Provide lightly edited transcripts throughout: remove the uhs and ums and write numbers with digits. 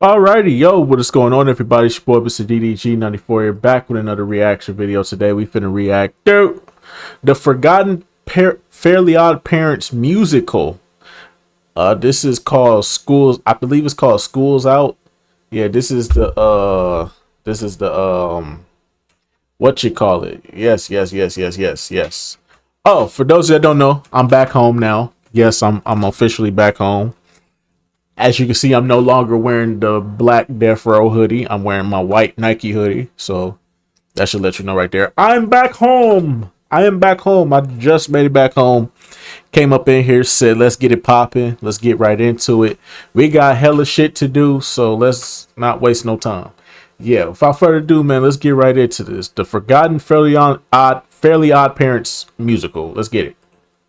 Alrighty, yo, what is going on, everybody? It's your boy, Mr. DDG94 here, back with another reaction video. Today, we finna react to the Fairly Odd Parents musical. This is called Schools. I believe it's called Schools Out. Yeah, this is the what you call it? Yes. Oh, for those that don't know, I'm back home now. Yes, I'm officially back home. As you can see, I'm no longer wearing the black Death Row hoodie. I'm wearing my white Nike hoodie. So that should let you know right there. I'm back home. I am back home. I just made it back home. Came up in here, said, let's get it popping. Let's get right into it. We got hella shit to do, so let's not waste no time. Yeah, without further ado, man, let's get right into this. The Forgotten Fairly Odd Parents musical. Let's get it.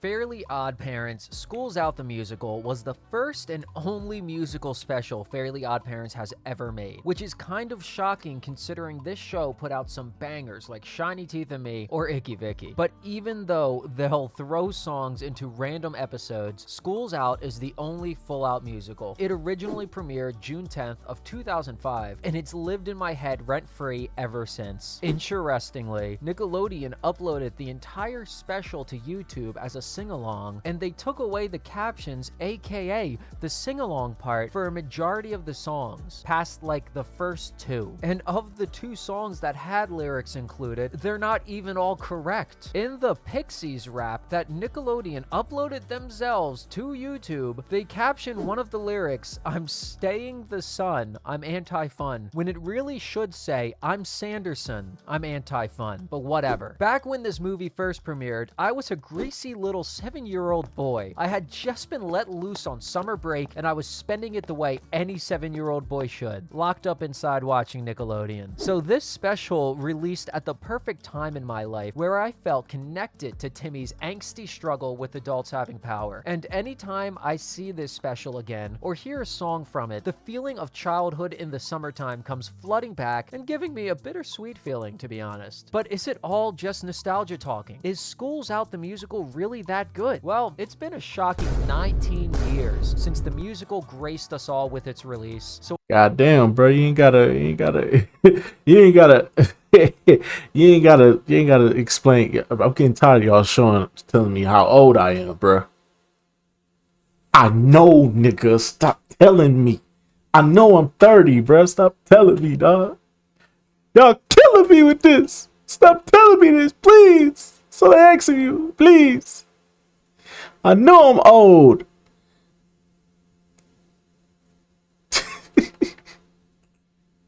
Fairly Odd Parents Schools Out the Musical was the first and only musical special Fairly Odd Parents has ever made, which is kind of shocking considering this show put out some bangers like Shiny Teeth and Me or Icky Vicky. But even though they'll throw songs into random episodes, Schools Out is the only full-out musical. It originally premiered June 10th of 2005, and it's lived in my head rent-free ever since. Interestingly, Nickelodeon uploaded the entire special to YouTube as a sing-along, and they took away the captions, aka the sing-along part, for a majority of the songs, past like the first two. And of the two songs that had lyrics included, they're not even all correct. In the Pixies rap that Nickelodeon uploaded themselves to YouTube, they captioned one of the lyrics, "I'm staying the sun, I'm anti-fun," when it really should say, "I'm Sanderson, I'm anti-fun," but whatever. Back when this movie first premiered, I was a greasy little 7-year-old boy. I had just been let loose on summer break, and I was spending it the way any 7-year-old boy should, locked up inside watching Nickelodeon. So this special released at the perfect time in my life, where I felt connected to Timmy's angsty struggle with adults having power. And anytime I see this special again, or hear a song from it, the feeling of childhood in the summertime comes flooding back and giving me a bittersweet feeling, to be honest. But is it all just nostalgia talking? Is Schools Out the Musical really that good? Well, it's been a shocking 19 years since the musical graced us all with its release. So God damn, bro, you ain't gotta, you ain't gotta explain. I'm getting tired of y'all telling me how old I am, bro. I know, nigga. Stop telling me. I know I'm 30, bro. Stop telling me, dog. Y'all killing me with this. Stop telling me this, please. So I ask you, please. I know I'm old.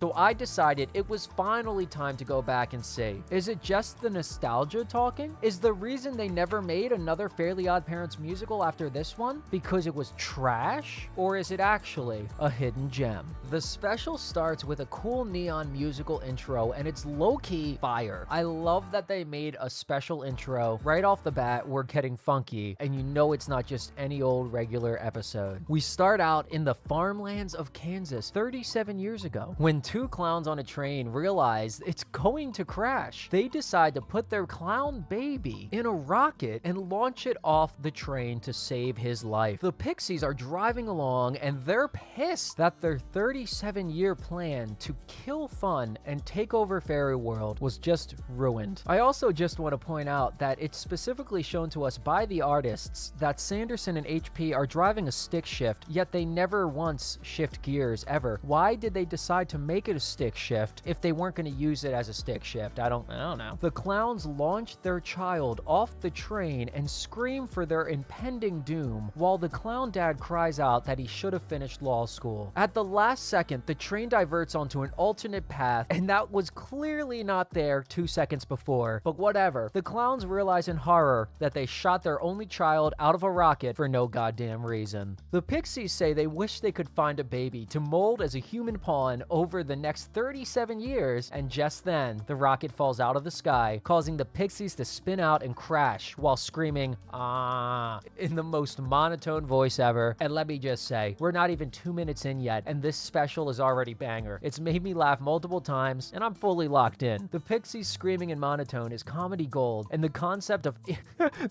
So I decided it was finally time to go back and see, is it just the nostalgia talking? Is the reason they never made another Fairly Odd Parents musical after this one because it was trash? Or is it actually a hidden gem? The special starts with a cool neon musical intro, and it's low-key fire. I love that they made a special intro. Right off the bat, we're getting funky, and you know it's not just any old regular episode. We start out in the farmlands of Kansas 37 years ago, when two clowns on a train realize it's going to crash. They decide to put their clown baby in a rocket and launch it off the train to save his life. The Pixies are driving along, and they're pissed that their 37-year plan to kill fun and take over Fairy World was just ruined. I also just want to point out that it's specifically shown to us by the artists that Sanderson and HP are driving a stick shift, yet they never once shift gears ever. Why did they decide to make it a stick shift if they weren't going to use it as a stick shift? I don't know. The clowns launch their child off the train and scream for their impending doom, while the clown dad cries out that he should have finished law school. At the last second, the train diverts onto an alternate path, and that was clearly not there 2 seconds before, but whatever. The clowns realize in horror that they shot their only child out of a rocket for no goddamn reason. The Pixies say they wish they could find a baby to mold as a human pawn over the next 37 years, and just then, the rocket falls out of the sky, causing the Pixies to spin out and crash while screaming, "Ah," in the most monotone voice ever. And let me just say, we're not even 2 minutes in yet, and this special is already banger. It's made me laugh multiple times, and I'm fully locked in. The Pixies screaming in monotone is comedy gold, and the concept of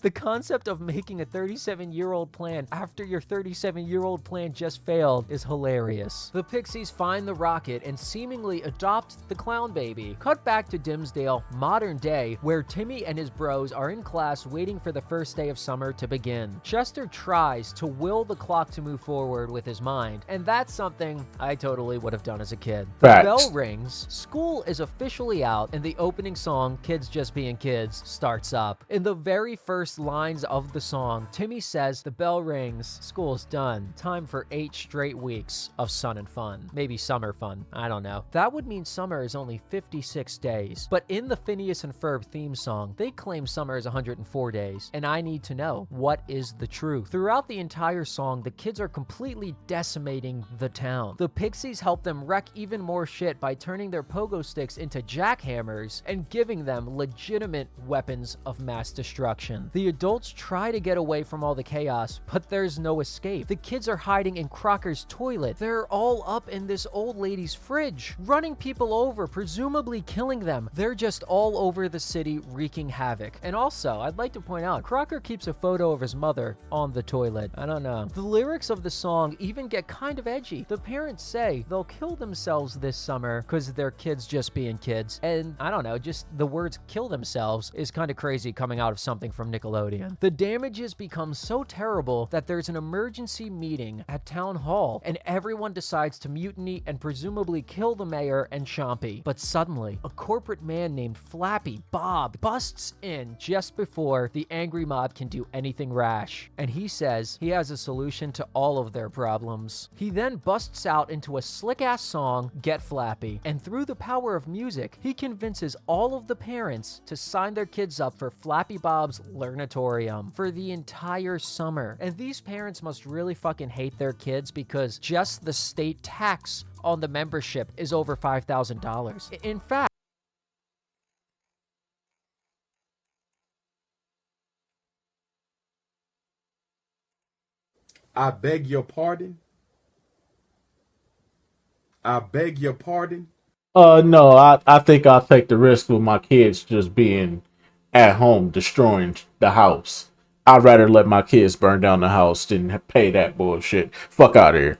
the concept of making a 37-year-old plan after your 37-year-old plan just failed is hilarious. The Pixies find the rocket and seemingly adopt the clown baby. Cut back to Dimsdale, modern day, where Timmy and his bros are in class waiting for the first day of summer to begin. Chester tries to will the clock to move forward with his mind, and that's something I totally would have done as a kid. The Facts. bell rings, school is officially out, and the opening song, Kids Just Being Kids, starts up. In the very first lines of the song, Timmy says, "The bell rings, school's done. Time for 8 straight weeks of sun and fun." Maybe summer fun, I don't know. That would mean summer is only 56 days. But in the Phineas and Ferb theme song, they claim summer is 104 days. And I need to know, what is the truth? Throughout the entire song, the kids are completely decimating the town. The Pixies help them wreck even more shit by turning their pogo sticks into jackhammers and giving them legitimate weapons of mass destruction. The adults try to get away from all the chaos, but there's no escape. The kids are hiding in Crocker's toilet. They're all up in this old lady's fridge, running people over, presumably killing them. They're just all over the city wreaking havoc. And also, I'd like to point out, Crocker keeps a photo of his mother on the toilet. I don't know. The lyrics of the song even get kind of edgy. The parents say they'll kill themselves this summer because they're kids just being kids. And I don't know, just the words "kill themselves" is kind of crazy coming out of something from Nickelodeon. The damages become so terrible that there's an emergency meeting at Town Hall, and everyone decides to mutiny and presumably kill the mayor and Chompy. But suddenly, a corporate man named Flappy Bob busts in just before the angry mob can do anything rash. And he says he has a solution to all of their problems. He then busts out into a slick-ass song, "Get Flappy," and through the power of music, he convinces all of the parents to sign their kids up for Flappy Bob's Learnatorium for the entire summer. And these parents must really fucking hate their kids because just the state tax on the membership is over $5,000. In fact, I beg your pardon. I beg your pardon. No, I think I'll take the risk with my kids just being at home destroying the house. I'd rather let my kids burn down the house than pay that bullshit. Fuck out of here.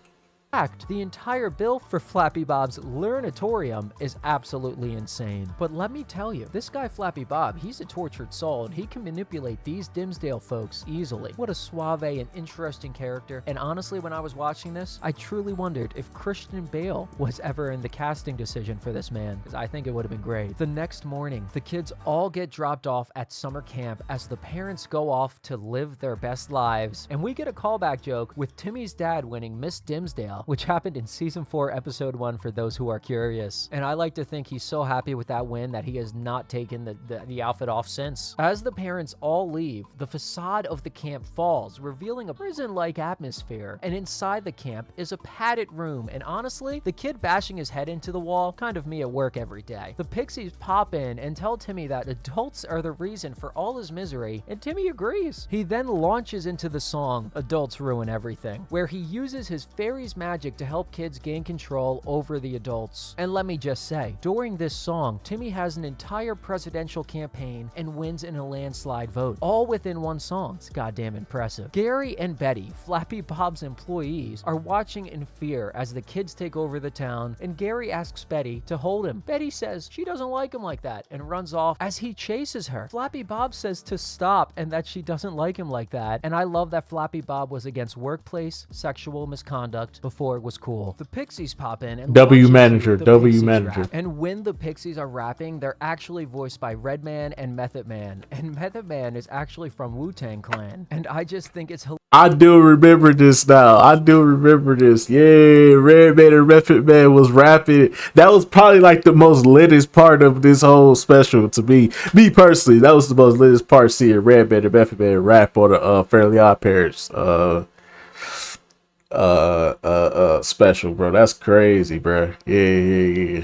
the entire bill for Flappy Bob's Learnatorium is absolutely insane. But let me tell you, this guy Flappy Bob, he's a tortured soul, and he can manipulate these Dimsdale folks easily. What a suave and interesting character. And honestly, when I was watching this, I truly wondered if Christian Bale was ever in the casting decision for this man, because I think it would have been great. The next morning, the kids all get dropped off at summer camp as the parents go off to live their best lives. And we get a callback joke with Timmy's dad winning Miss Dimsdale, which happened in season 4, episode 1 for those who are curious. And I like to think he's so happy with that win that he has not taken the outfit off since. As the parents all leave, the facade of the camp falls, revealing a prison-like atmosphere. And inside the camp is a padded room. And honestly, the kid bashing his head into the wall, kind of me at work every day. The Pixies pop in and tell Timmy that adults are the reason for all his misery, and Timmy agrees. He then launches into the song "Adults Ruin Everything," where he uses his fairies magic to help kids gain control over the adults. And let me just say, during this song, Timmy has an entire presidential campaign and wins in a landslide vote, all within one song. It's goddamn impressive. Gary and Betty, Flappy Bob's employees, are watching in fear as the kids take over the town, and Gary asks Betty to hold him. Betty says she doesn't like him like that and runs off as he chases her. Flappy Bob says to stop and that she doesn't like him like that, and I love that Flappy Bob was against workplace sexual misconduct before it was cool. The Pixies pop in and W launch manager, into the W Pixies manager. rap. And when the Pixies are rapping, they're actually voiced by Redman and Method Man. And Method Man is actually from Wu-Tang Clan. And I just think it's hilarious. I do remember this now. I do remember this. Yeah, Redman and Method Man was rapping. That was probably like the most litest part of this whole special to me. Me personally, that was the most litest part, seeing Redman and Method Man rap on the Fairly OddParents special, bro. That's crazy, bro. Yeah.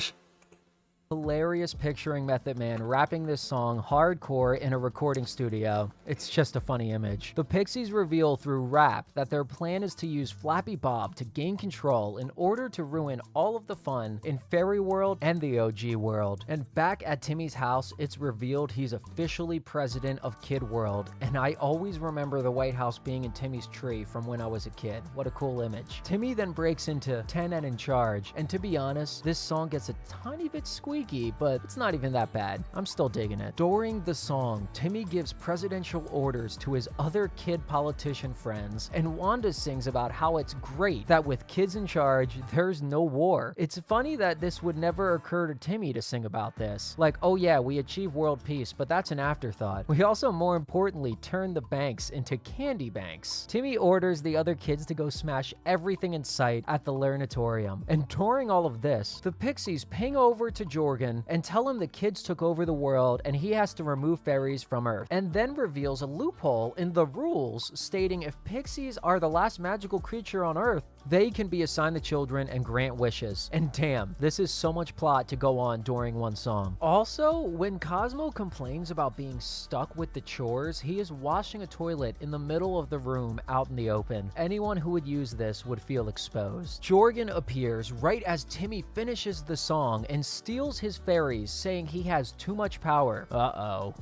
Hilarious picturing Method Man rapping this song hardcore in a recording studio. It's just a funny image. The Pixies reveal through rap that their plan is to use Flappy Bob to gain control in order to ruin all of the fun in Fairy World and the OG world. And back at Timmy's house, it's revealed he's officially president of Kid World. And I always remember the White House being in Timmy's tree from when I was a kid. What a cool image. Timmy then breaks into 10 and in charge. And to be honest, this song gets a tiny bit squeaky, but it's not even that bad. I'm still digging it. During the song, Timmy gives presidential orders to his other kid politician friends, and Wanda sings about how it's great that with kids in charge, there's no war. It's funny that this would never occur to Timmy to sing about this. Like, oh yeah, we achieve world peace, but that's an afterthought. We also, more importantly, turn the banks into candy banks. Timmy orders the other kids to go smash everything in sight at the Learnatorium. And during all of this, the Pixies ping over to Jorgen and tell him the kids took over the world and he has to remove fairies from Earth, and then reveals a loophole in the rules stating if pixies are the last magical creature on Earth, they can be assigned to children and grant wishes. And damn, this is so much plot to go on during one song. Also, when Cosmo complains about being stuck with the chores, he is washing a toilet in the middle of the room out in the open. Anyone who would use this would feel exposed. Jorgen appears right as Timmy finishes the song and steals his fairies, saying he has too much power. Uh-oh.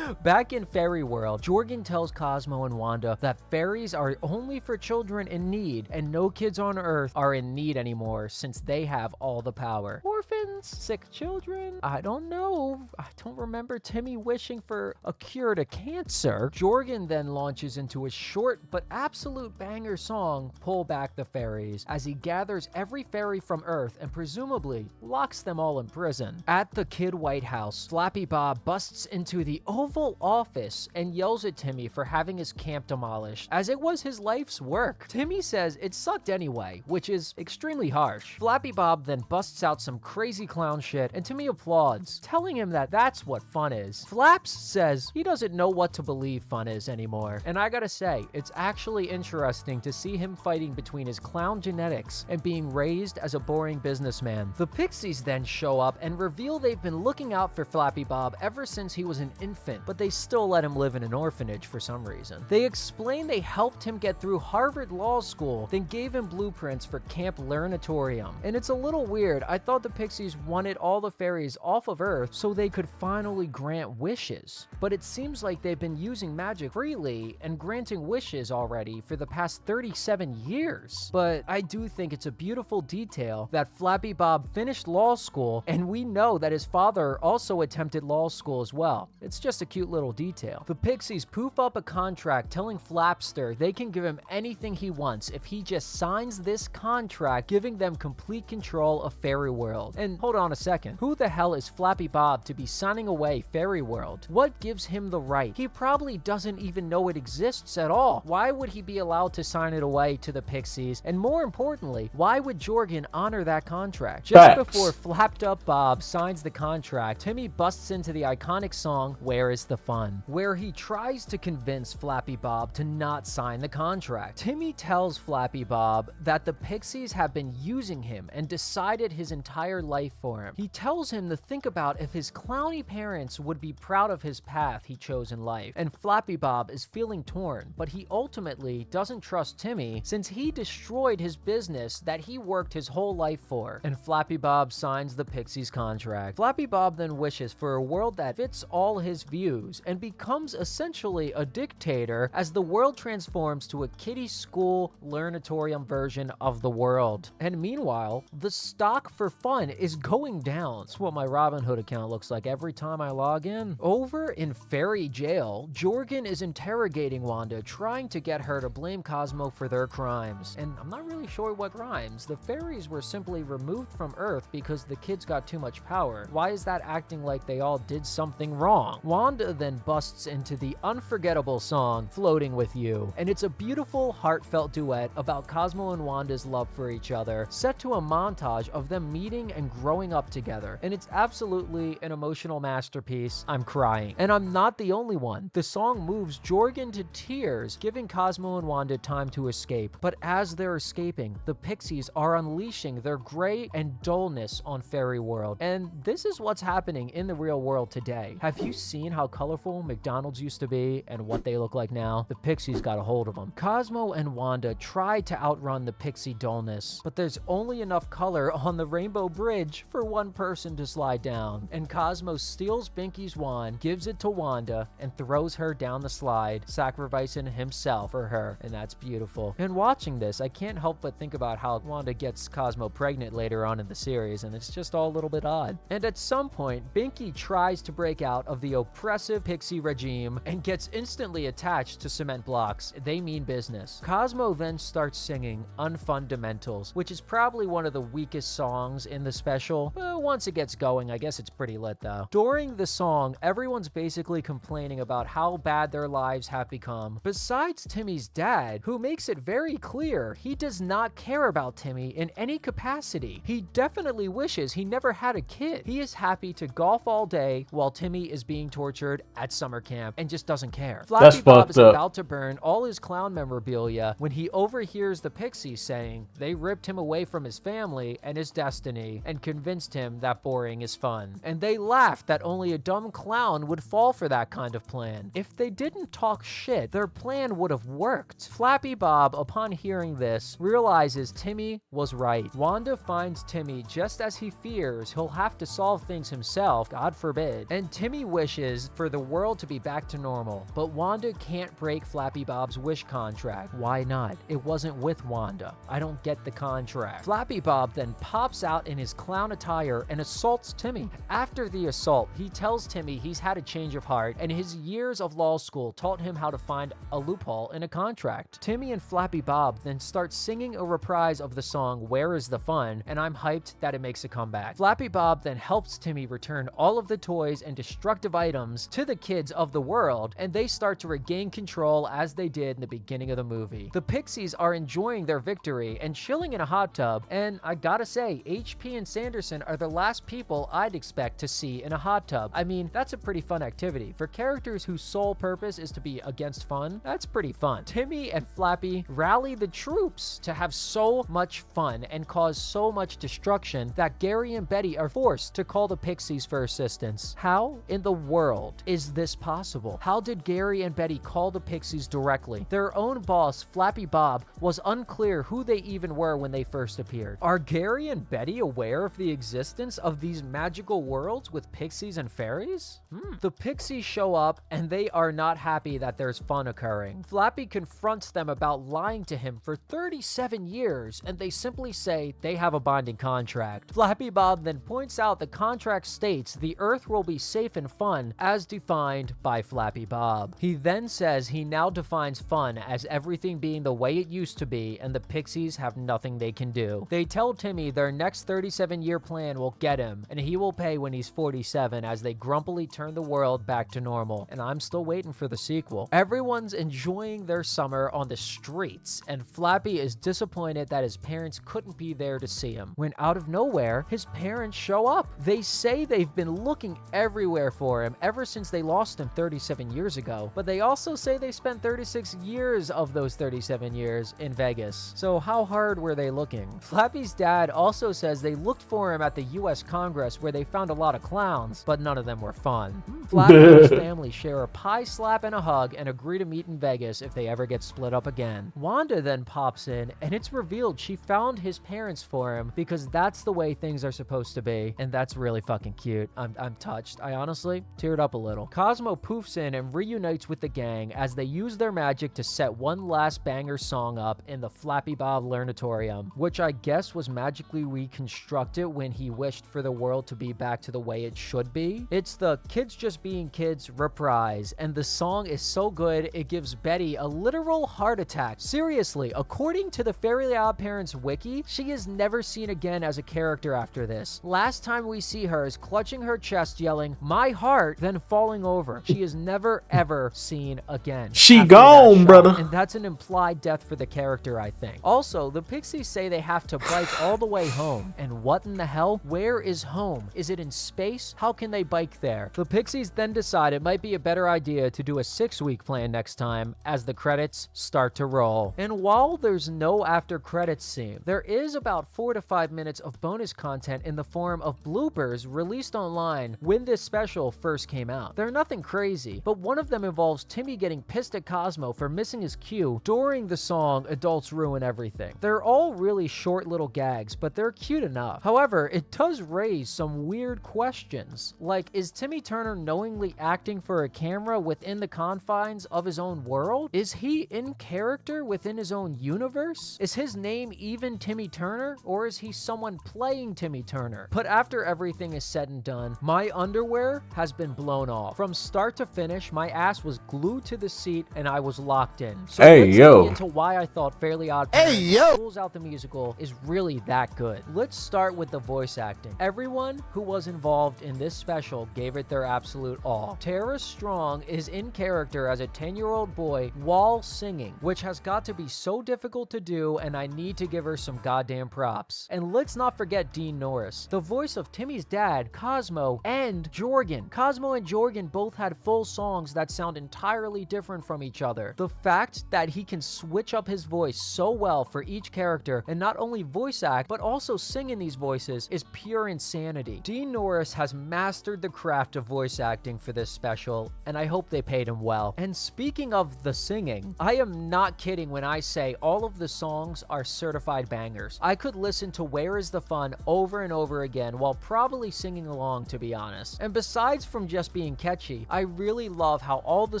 Back in Fairy World, Jorgen tells Cosmo and Wanda that fairies are only for children in need, and no kids on Earth are in need anymore since they have all the power. Orphans, sick children, I don't know. I don't remember Timmy wishing for a cure to cancer. Jorgen then launches into a short but absolute banger song, Pull Back the Fairies, as he gathers every fairy from Earth and presumably locks them all in prison. At the Kid White House, Flappy Bob busts into the Oval Office and yells at Timmy for having his camp demolished, as it was his life's work. Timmy says it sucked anyway, which is extremely harsh. Flappy Bob then busts out some crazy clown shit, and Timmy applauds, telling him that that's what fun is. Flaps says he doesn't know what to believe fun is anymore, and I gotta say, it's actually interesting to see him fighting between his clown genetics and being raised as a boring businessman. The Pixies then show up and reveal they've been looking out for Flappy Bob ever since he was an infant, but they still let him live in an orphanage for some reason. They explain they helped him get through Harvard Law School, then gave him blueprints for Camp Learnatorium. And it's a little weird. I thought the Pixies wanted all the fairies off of Earth so they could finally grant wishes. But it seems like they've been using magic freely and granting wishes already for the past 37 years. But I do think it's a beautiful detail that Flappy Bob finished law school, and we know that his father also attempted law school as well. It's just a cute little detail. The Pixies poof up a contract telling Flapster they can give him anything he wants if he just signs this contract, giving them complete control of Fairy World. And hold on a second, who the hell is Flappy Bob to be signing away Fairy World? What gives him the right? He probably doesn't even know it exists at all. Why would he be allowed to sign it away to the Pixies? And more importantly, why would Jorgen honor that contract? Just before Flapped Up Bob signs the contract, Timmy busts into the iconic song, Where is the Fun?, where he tries to convince Flappy Bob to not sign the contract. Timmy tells Flappy Bob that the Pixies have been using him and decided his entire life for him. He tells him to think about if his clowny parents would be proud of his path he chose in life. And Flappy Bob is feeling torn, but he ultimately doesn't trust Timmy since he destroyed his business that he worked his whole life for. And Flappy Bob signs the Pixies contract. Flappy Bob then wishes for a world that fits all his views and becomes essentially a dictator as the world transforms to a kiddie school learnatorium version of the world. And meanwhile, the stock for fun is going down. It's what my Robinhood account looks like every time I log in. Over in Fairy Jail, Jorgen is interrogating Wanda, trying to get her to blame Cosmo for their crimes. And I'm not really sure what crimes. The fairies were simply removed from Earth because the kids got too much power. Why is that acting like they all did something wrong? Wanda then busts into the unforgettable song, Floating With You. And it's a beautiful, heartfelt duet about Cosmo and Wanda's love for each other, set to a montage of them meeting and growing up together. And it's absolutely an emotional masterpiece. I'm crying. And I'm not the only one. The song moves Jorgen to tears, giving Cosmo and Wanda time to escape. But as they're escaping, the Pixies are unleashing their gray and dullness on Fairy World. And this is what's happening in the real world today. Have you seen how colorful McDonald's used to be and what they look like now? The Pixies got a hold of them. Cosmo and Wanda try to outrun the Pixie dullness, but there's only enough color on the Rainbow Bridge for one person to slide down. And Cosmo steals Binky's wand, gives it to Wanda, and throws her down the slide, sacrificing himself for her. And that's beautiful. And watching this, I can't help but think about how Wanda gets Cosmo pregnant later on in the series, and it's just all a little bit odd. And at some point, Binky tries to break out of the oppressive Pixie regime and gets instantly attached to cement blocks. They mean business. Cosmo then starts singing Unfundamentals, which is probably one of the weakest songs in the special. Once it gets going, I guess it's pretty lit though. During the song, everyone's basically complaining about how bad their lives have become, besides Timmy's dad, who makes it very clear he does not care about Timmy in any capacity. He definitely wishes he never had a kid. He is happy to golf all day while Timmy is being tortured at summer camp and just doesn't care. Flappy Bob is about to burn all his clown memorabilia when he overhears the Pixies saying they ripped him away from his family and his destiny and convinced him that boring is fun. And they laughed that only a dumb clown would fall for that kind of plan. If they didn't talk shit, their plan would have worked. Flappy Bob, upon hearing this, realizes Timmy was right. Wanda finds Timmy just as he fears he'll have to solve things himself, God forbid. And Timmy wishes for the world to be back to normal. But Wanda can't break Flappy Bob's wish contract. Why not? It wasn't with Wanda. I don't get the contract. Flappy Bob then pops out in his clown attire and assaults Timmy. After the assault, he tells Timmy he's had a change of heart and his years of law school taught him how to find a loophole in a contract. Timmy and Flappy Bob then start singing a reprise of the song Where Is the Fun, and I'm hyped that it makes a comeback. Flappy Bob then helps Timmy return all of the toys and destructive items to the kids of the world, and they start to regain control as they did in the beginning of the movie. The Pixies are enjoying their victory and chilling in a hot tub, and I gotta say, HP and Sanderson are the last people I'd expect to see in a hot tub. I mean, that's a pretty fun activity. For characters whose sole purpose is to be against fun, that's pretty fun. Timmy and Flappy rally the troops to have so much fun and cause so much destruction that Gary and Betty are forced to call the Pixies for assistance. How in the world is this possible? How did Gary and Betty call the Pixies directly? Their own boss, Flappy Bob, was unclear who they even were when they first appeared. Are Gary and Betty aware of the existence of these magical worlds with Pixies and Fairies? The Pixies show up and they are not happy that there's fun occurring. Flappy confronts them about lying to him for 37 years and they simply say they have a binding contract. Flappy Bob then points out the contract states the Earth will be safe and fun as defined by Flappy Bob. He then says he now defines fun as everything being the way it used to be and the Pixies have nothing they can do. They tell Timmy their next 37-year plan will get him and he will pay when he's 47 as they grumpily turn the world back to normal. And I'm still waiting for the sequel. Everyone's enjoying their summer on the streets and Flappy is disappointed that his parents couldn't be there to see him. When out of nowhere, his parents show up. They say they've been looking everywhere for him ever since they lost him 37 years ago, but they also say they spent 36 years of those 37 years in Vegas. So how hard were they looking? Flappy's dad also says they looked for him at the US Congress where they found a lot of clowns, but none of them were fun. Flappy and his family share a pie slap and a hug and agree to meet in Vegas if they ever get split up again. Wanda then pops in and it's revealed she found his parents for him because that's the way things are supposed to be, and that's really fucking cute. I'm touched. I honestly teared up a little. Cosmo poofs in and reunites with the gang as they use their magic to set one last banger song up in the Flappy Bob Learnatorium, which I guess was magically reconstructed when he wished for the world to be back to the way it should be. It's the Kids Just Being Kids reprise, and the song is so good it gives Betty a literal heart attack. Seriously, according to the Fairly OddParents wiki, she is never seen again as a character after this. Last time we see her is clutching her chest yelling, "My heart," then falling over. She is never ever seen again. She gone, brother. And that's an implied death for the character, I think. Also, the Pixies say they have to bike all the way home. And on what in the hell? Where is home? Is it in space? How can they bike there? The Pixies then decide it might be a better idea to do a 6-week plan next time as the credits start to roll. And while there's no after credits scene, there is about 4 to 5 minutes of bonus content in the form of bloopers released online when this special first came out. They're nothing crazy, but one of them involves Timmy getting pissed at Cosmo for missing his cue during the song Adults Ruin Everything. They're all really short little gags, but they're cute enough. However, it does raise some weird questions, like, is Timmy Turner knowingly acting for a camera within the confines of his own world? Is he in character within his own universe? Is his name even Timmy Turner, or is he someone playing Timmy Turner? But after everything is said and done, my underwear has been blown off. From start to finish, my ass was glued to the seat and I was locked in. So let's dig into why I thought Fairly OddParents Schools Out the Musical is really that good. Let's start with the voice acting. Everyone who was involved in this special gave it their absolute all. Tara Strong is in character as a 10-year-old boy while singing, which has got to be so difficult to do, and I need to give her some goddamn props. And let's not forget Dean Norris, the voice of Timmy's dad, Cosmo, and Jorgen. Cosmo and Jorgen both had full songs that sound entirely different from each other. The fact that he can switch up his voice so well for each character and not only voice act, but also sing in these voices is pure insanity. Dean Norris has mastered the craft of voice acting for this special, and I hope they paid him well. And speaking of the singing, I am not kidding when I say all of the songs are certified bangers. I could listen to Where Is the Fun over and over again while probably singing along, to be honest. And besides from just being catchy, I really love how all the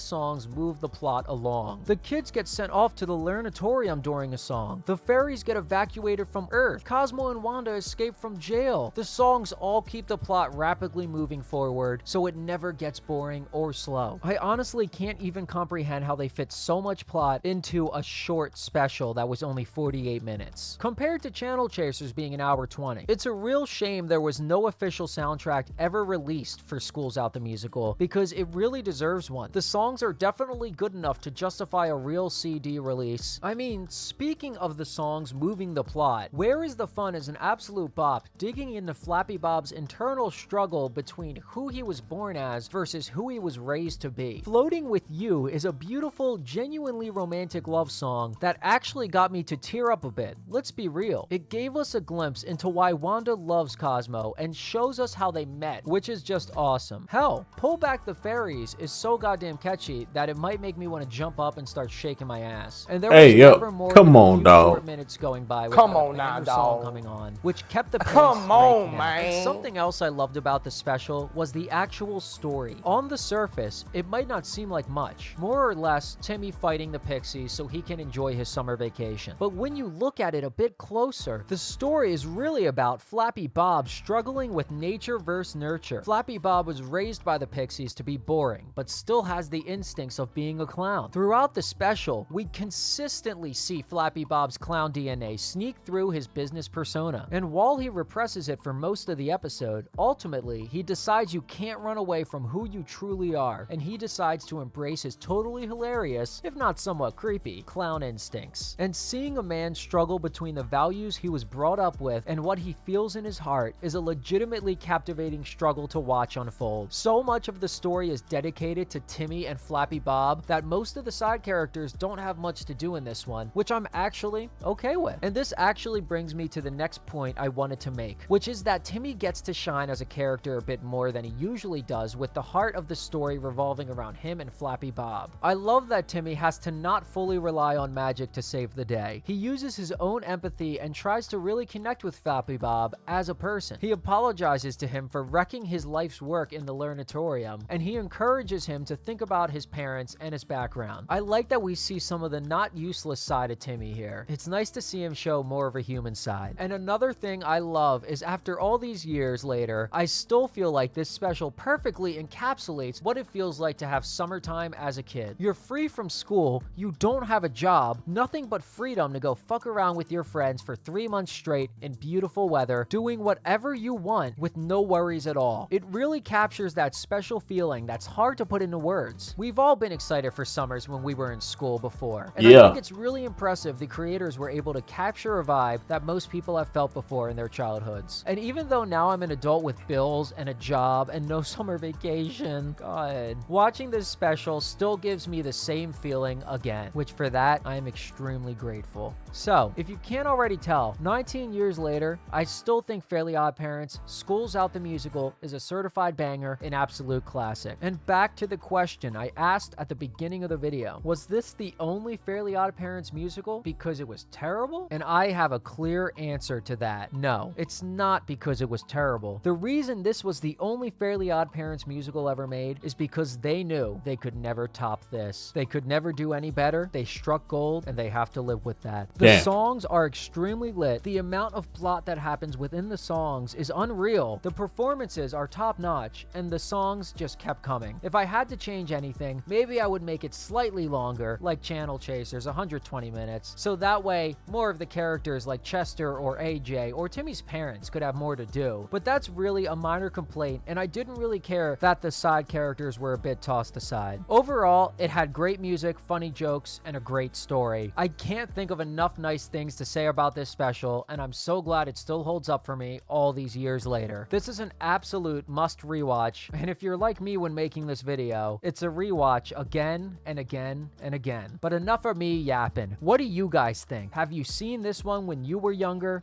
songs move the plot along. The kids get sent off to the Learnatorium during a song. The fairies get evacuated from Earth. Cosmo and Wanda escape from jail. The songs all keep the plot rapidly moving forward, so it never gets boring or slow. I honestly can't even comprehend how they fit so much plot into a short special that was only 48 minutes. Compared to Channel Chasers being an hour 20, it's a real shame there was no official soundtrack ever released for Schools Out the Musical, because it really deserves one. The songs are definitely good enough to justify a real CD release. I mean, speaking of the songs moving the plot, Where Is the Fun is an absolute bop, digging into Flappy Bob's internal struggle between who he was born as versus who he was raised to be. Floating With You is a beautiful, genuinely romantic love song that actually got me to tear up a bit. Let's be real. It gave us a glimpse into why Wanda loves Cosmo and shows us how they met, which is just awesome. Hell, Pull Back the Fairies is so goddamn catchy that it might make me want to jump up and start shaking my ass. And there was never more than a few short minutes going by without a banger song coming on, which kept the pace right now. And something else I loved about the special was the actual story. On the surface, it might not seem like much. More or less, Timmy fighting the Pixies so he can enjoy his summer vacation. But when you look at it a bit closer, the story is really about Flappy Bob struggling with nature versus nurture. Flappy Bob was raised by the Pixies to be boring, but still has the instincts of being a clown. Throughout the special, we consistently see Flappy Bob's clown DNA sneak through his business persona. And while he represses it for most of the episode, ultimately, he decides you can't run away from who you truly are, and he decides to embrace his totally hilarious, if not somewhat creepy, clown instincts. And seeing a man struggle between the values he was brought up with and what he feels in his heart is a legitimately captivating struggle to watch unfold. So much of the story is dedicated to Timmy and Flappy Bob that most of the side characters don't have much to do in this one, which I'm actually okay with. And this actually brings me to the next point I wanted to make, which is that Timmy gets to shine as a character a bit more than he usually does, with the heart of the story revolving around him and Flappy Bob. I love that Timmy has to not fully rely on magic to save the day. He uses his own empathy and tries to really connect with Flappy Bob as a person. He apologizes to him for wrecking his life's work in the Learnatorium, and he encourages him to think about his parents and his background. I like that we see some of the not useless side of Timmy here. It's nice to see him show more of a human side. And another thing I love is after all these years later, I still feel like this special perfectly encapsulates what it feels like to have summertime as a kid. You're free from school, you don't have a job, nothing but freedom to go fuck around with your friends for 3 months straight in beautiful weather, doing whatever you want with no worries at all. It really captures that special feeling that's hard to put into words. We've all been excited for summers when we were in school before, and I think it's really impressive the creators were able to capture a vibe that most people have felt before for in their childhoods. And even though now I'm an adult with bills and a job and no summer vacation, God, watching this special still gives me the same feeling again, which for that, I am extremely grateful. So, if you can't already tell, 19 years later, I still think Fairly OddParents School's Out the Musical is a certified banger, an absolute classic. And back to the question I asked at the beginning of the video, was this the only Fairly OddParents musical because it was terrible? And I have a clear answer to that. No, it's not because it was terrible. The reason this was the only Fairly OddParents musical ever made is because they knew they could never top this. They could never do any better. They struck gold and they have to live with that. The songs are extremely lit. The amount of plot that happens within the songs is unreal. The performances are top notch and the songs just kept coming. If I had to change anything, maybe I would make it slightly longer, like Channel Chasers, 120 minutes. So that way, more of the characters like Chester or AJ or Timmy's parents could have more to do. But that's really a minor complaint, and I didn't really care that the side characters were a bit tossed aside. Overall, it had great music, funny jokes, and a great story. I can't think of enough nice things to say about this special, and I'm so glad it still holds up for me all these years later. This is an absolute must rewatch, and if you're like me when making this video, it's a rewatch again and again and again. But enough of me yapping. What do you guys think? Have you seen this one when you were younger?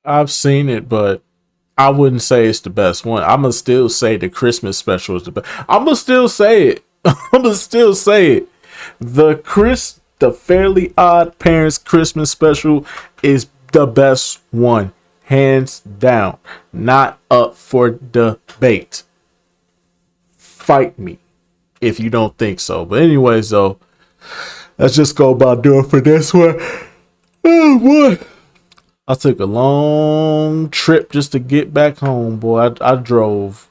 I've seen it, but I wouldn't say it's the best one. I'm gonna still say the Christmas special is the best. I'm gonna still say it. I'm gonna still say it. The Fairly OddParents Christmas special is the best one, hands down. Not up for debate. Fight me if you don't think so. But anyways, though, let's just go about doing for this one. Oh boy, I took a long trip just to get back home, boy. I drove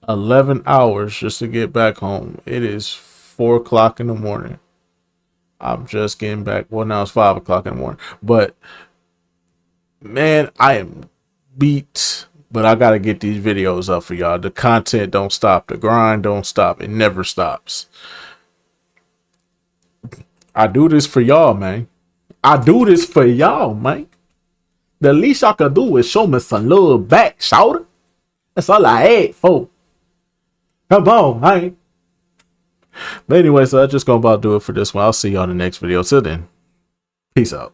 11 hours just to get back home. It is 4 o'clock in the morning. I'm just getting back. Well, now it's 5 o'clock in the morning. But man, I am beat. But I gotta get these videos up for y'all. The content don't stop. The grind don't stop. It never stops. I do this for y'all, man. I do this for y'all, man. The least I could do is show me some love back, shoulder. That's all I ask for. Come on, man. But anyway, so I just gonna about do it for this one. I'll see y'all in the next video. Till then, peace out.